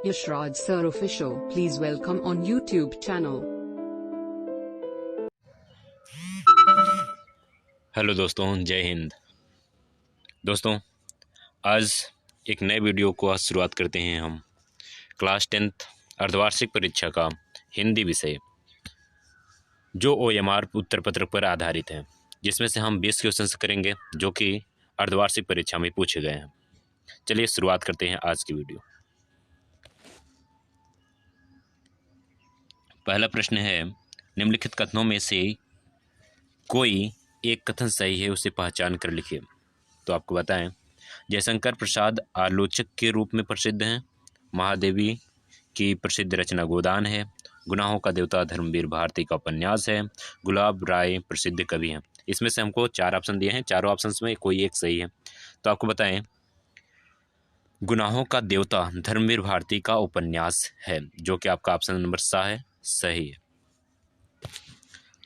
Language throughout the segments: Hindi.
Yashraj Sir Official, please welcome on YouTube channel. Hello दोस्तों, जय हिंद। दोस्तों, आज एक नए वीडियो को आज शुरुआत करते हैं हम क्लास 10th अर्धवार्षिक परीक्षा का हिंदी विषय, जो OMR उत्तर पत्र पर आधारित है, जिसमें से हम 20 क्वेश्चंस करेंगे जो कि अर्धवार्षिक परीक्षा में पूछे गए हैं। चलिए शुरुआत करते हैं आज की वीडियो। पहला प्रश्न है, निम्नलिखित कथनों में से कोई एक कथन सही है, उसे पहचान कर लिखिए। तो आपको बताएं, जयशंकर प्रसाद आलोचक के रूप में प्रसिद्ध हैं। महादेवी की प्रसिद्ध रचना गोदान है। गुनाहों का देवता धर्मवीर भारती का उपन्यास है। गुलाब राय प्रसिद्ध कवि हैं। इसमें से हमको 4 ऑप्शन दिए हैं, चारों ऑप्शंस में कोई एक सही है। तो आपको बताएं, गुनाहों का देवता धर्मवीर भारती का उपन्यास है, जो कि आपका ऑप्शन नंबर सा है, सही है।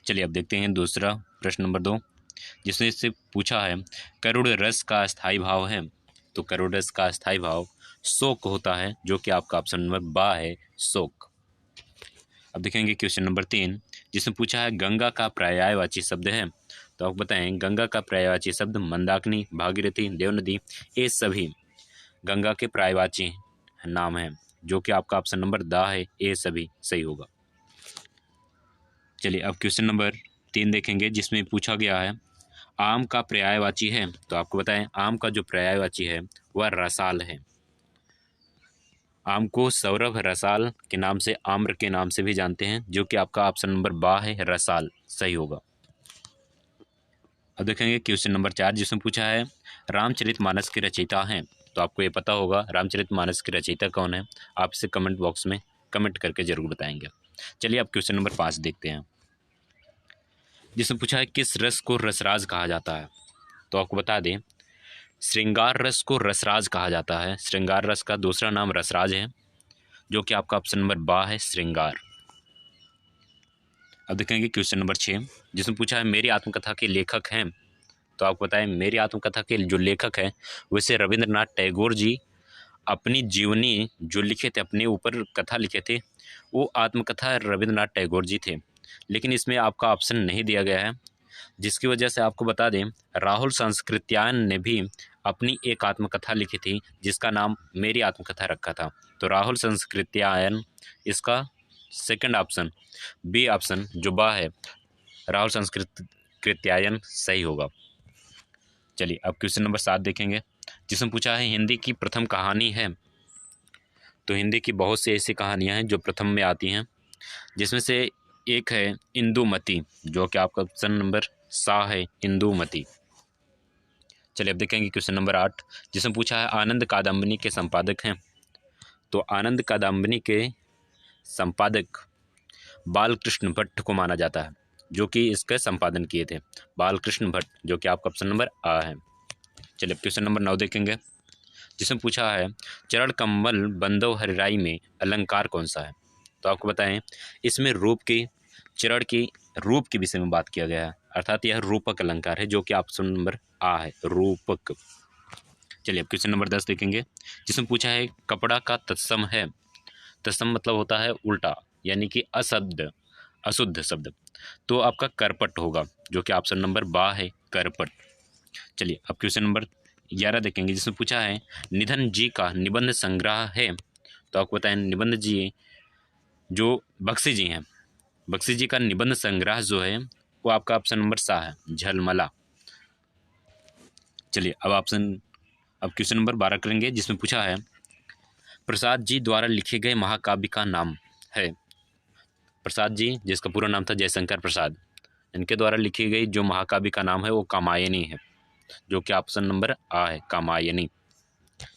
चलिए अब देखते हैं दूसरा प्रश्न नंबर 2, जिसने इससे पूछा है, करुण रस का स्थायी भाव है। तो करुण रस का स्थायी भाव शोक होता है, जो कि आपका ऑप्शन नंबर बा है, शोक। अब देखेंगे क्वेश्चन नंबर 3, जिसमें पूछा है, गंगा का पर्यायवाची शब्द है। तो आप बताएं, गंगा का पर्यायवाची शब्द मंदाकिनी, भागीरथी, देवनदी, ये सभी गंगा के पर्यायवाची नाम है, जो कि आपका ऑप्शन नंबर दा है, ये सभी सही होगा। चलिए अब क्वेश्चन नंबर 3 देखेंगे, जिसमें पूछा गया है, आम का पर्यायवाची है। तो आपको बताएं, आम का जो पर्यायवाची है वह रसाल है। आम को सौरभ रसाल के नाम से, आम्र के नाम से भी जानते हैं, जो कि आपका ऑप्शन नंबर बा है, रसाल सही होगा। अब देखेंगे क्वेश्चन नंबर 4, जिसमें पूछा है, रामचरितमानस के रचयिता हैं। तो आपको ये पता होगा रामचरितमानस के रचयिता कौन है, आप इसे कमेंट बॉक्स में कमेंट करके जरूर बताएंगे। चलिए अब क्वेश्चन नंबर 5 देखते हैं, जिसमें पूछा है, किस रस को रसराज कहा जाता है। तो आपको बता दें, श्रृंगार रस को रसराज कहा जाता है। श्रृंगार रस का दूसरा नाम रसराज है, जो कि आपका ऑप्शन नंबर बा है, श्रृंगार। अब देखेंगे क्वेश्चन नंबर 6, जिसमें पूछा है, मेरी आत्मकथा के लेखक हैं। तो आपको बताएं, मेरी आत्मकथा के जो लेखक हैं वैसे रविंद्रनाथ टैगोर जी अपनी जीवनी जो लिखे थे, अपने ऊपर कथा लिखे थे, वो आत्मकथा रविंद्रनाथ टैगोर जी थे। लेकिन इसमें आपका ऑप्शन नहीं दिया गया है, जिसकी वजह से आपको बता दें, राहुल संस्कृत्यायन ने भी अपनी एक आत्मकथा लिखी थी, जिसका नाम मेरी आत्मकथा रखा था। तो राहुल संस्कृत्यायन, इसका सेकंड ऑप्शन, बी ऑप्शन जो बा है, राहुल संस्कृत्यायन सही होगा। चलिए अब क्वेश्चन नंबर 7 देखेंगे, जिसमें पूछा है, हिंदी की प्रथम कहानी है। तो हिंदी की बहुत सी ऐसी कहानियां हैं जो प्रथम में आती हैं, जिसमें से एक है इंदुमती, जो कि आपका ऑप्शन नंबर सा है, इंदुमती। चलिए अब देखेंगे क्वेश्चन नंबर 8, जिसमें पूछा है, आनंद कादम्बिनी के संपादक हैं। तो आनंद कादम्बिनी के संपादक बालकृष्ण भट्ट को माना जाता है, जो कि इसका संपादन किए थे, बालकृष्ण भट्ट, जो कि आपका ऑप्शन नंबर आ है। चलिए अब क्वेश्चन नंबर 9 देखेंगे, जिसमें पूछा है, चरण कमल बंदो हरिराई में अलंकार कौन सा है। तो आपको बताएं, इसमें रूप की, चरण की, रूप के विषय में बात किया गया है, अर्थात यह रूपक अलंकार है, जो कि ऑप्शन नंबर आ है, रूपक। चलिए अब क्वेश्चन नंबर 10 देखेंगे, जिसमें पूछा है, कपड़ा का तत्सम है। तत्सम मतलब होता है उल्टा, यानी कि अशब्द, अशुद्ध शब्द। तो आपका करपट होगा, जो कि ऑप्शन नंबर बा है, करपट। चलिए अब क्वेश्चन नंबर 11 देखेंगे, जिसमें पूछा है, निधन जी का निबंध संग्रह है। तो आपको बताएं, निबंध जी जो बख्शी जी हैं, बख्शी जी का निबंध संग्रह जो है वो आपका ऑप्शन नंबर सा है, झलमला। चलिए अब क्वेश्चन नंबर 12 करेंगे, जिसमें पूछा है, प्रसाद जी द्वारा लिखे गए महाकाव्य का नाम है। प्रसाद जी, जिसका पूरा नाम था जयशंकर प्रसाद, इनके द्वारा लिखी गई जो महाकाव्य का नाम है वो कामायनी है, जो कि ऑप्शन नंबर आ है, कामायनी।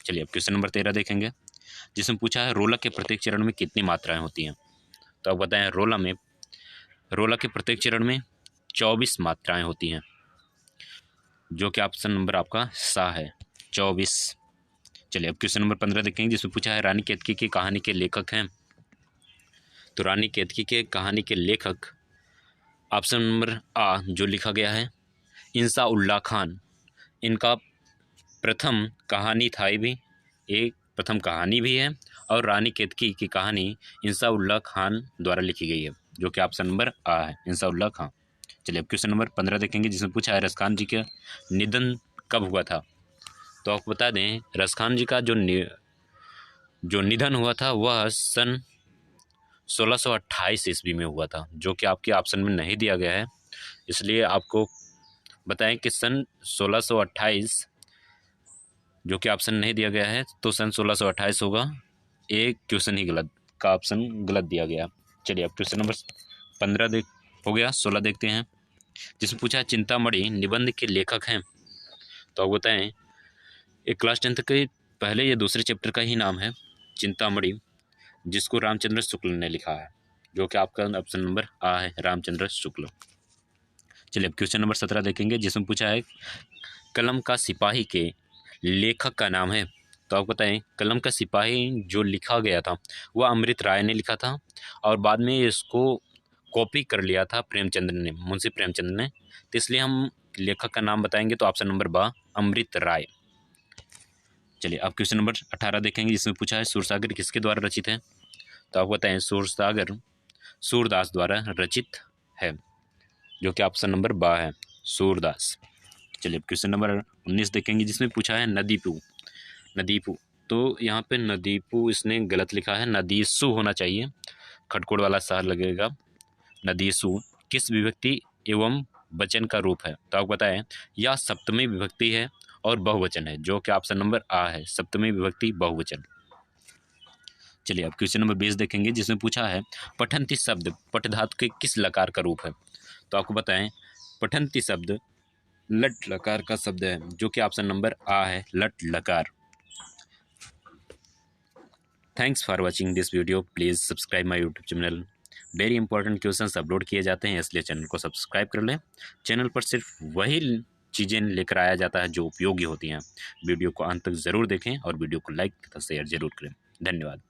चलिए अब क्वेश्चन नंबर 13 देखेंगे, जिसमें पूछा है, रोला के प्रत्येक चरण में कितनी मात्राएं होती हैं। तो आप बताएं, रोला के प्रत्येक चरण में 24 मात्राएं होती हैं, जो कि ऑप्शन नंबर आपका सा है, 24। चलिए अब क्वेश्चन नंबर 15 देखेंगे, जिसमें पूछा है, रानी केतकी की कहानी के लेखक हैं। तो रानी केतकी के कहानी के लेखक ऑप्शन नंबर आ जो लिखा गया है, इंसा उल्लाह खान। इनका प्रथम कहानी था भी, एक प्रथम कहानी भी है और रानी केतकी की कहानी इंसाउल्लाह खान द्वारा लिखी गई है, जो कि ऑप्शन नंबर आ है, इंसाउल्लाह खान। चलिए अब क्वेश्चन नंबर 15 देखेंगे, जिसमें पूछा है रसखान जी का निधन कब हुआ था। तो आपको बता दें रसखान जी का जो निधन हुआ था वह सन 1628 ईस्वी में हुआ था, जो कि आपके ऑप्शन में नहीं दिया गया है, इसलिए आपको बताएं कि सन 1628 जो कि ऑप्शन नहीं दिया गया है, तो सन 1628 होगा। एक क्वेश्चन ही गलत का ऑप्शन गलत दिया गया। चलिए अब क्वेश्चन नंबर 15 हो गया, 16 देखते हैं, जिसमें पूछा है चिंतामणि निबंध के लेखक हैं। तो आप बताएं एक क्लास 10 के पहले ये दूसरे चैप्टर का ही नाम है चिंतामणि, जिसको रामचंद्र शुक्ल ने लिखा है, जो कि आपका ऑप्शन नंबर आ है, रामचंद्र शुक्ल। चलिए अब क्वेश्चन नंबर 17 देखेंगे, जिसमें पूछा है कलम का सिपाही के लेखक का नाम है। तो आप बताएं कलम का सिपाही जो लिखा गया था वह अमृत राय ने लिखा था, और बाद में इसको कॉपी कर लिया था प्रेमचंद्र ने, मुंशी प्रेमचंद्र ने, तो इसलिए हम लेखक का नाम बताएंगे तो ऑप्शन नंबर बा अमृत राय। चलिए अब क्वेश्चन नंबर 18 देखेंगे, जिसमें पूछा है सूरसागर किसके द्वारा रचित है। तो आप बताएं सूरसागर सूरदास द्वारा रचित है, जो कि ऑप्शन नंबर बा है, सूरदास। चलिए क्वेश्चन नंबर 19 देखेंगे, जिसमें पूछा है नदीपू। तो यहाँ पे नदीपू इसने गलत लिखा है, नदीसु होना चाहिए, खटकोड़ वाला सा लगेगा। नदीसु किस विभक्ति एवं वचन का रूप है। तो आपको बताएं यह सप्तमी विभक्ति है और बहुवचन है, जो कि ऑप्शन नंबर आ है, सप्तमी विभक्ति बहुवचन। चलिए अब क्वेश्चन नंबर 20 देखेंगे, जिसमें पूछा है पठंती शब्द पट धातु के किस लकार का रूप है। तो आपको बताएं पठंती शब्द लट लकार का शब्द है, जो कि ऑप्शन नंबर आ है, लट लकार। Thanks for watching this video, please subscribe my YouTube channel. Very important questions upload किए जाते हैं, इसलिए चैनल को सब्सक्राइब कर लें। चैनल पर सिर्फ वही चीज़ें लेकर आया जाता है जो उपयोगी होती हैं। वीडियो को अंत तक ज़रूर देखें और वीडियो को लाइक तथा शेयर जरूर करें। धन्यवाद।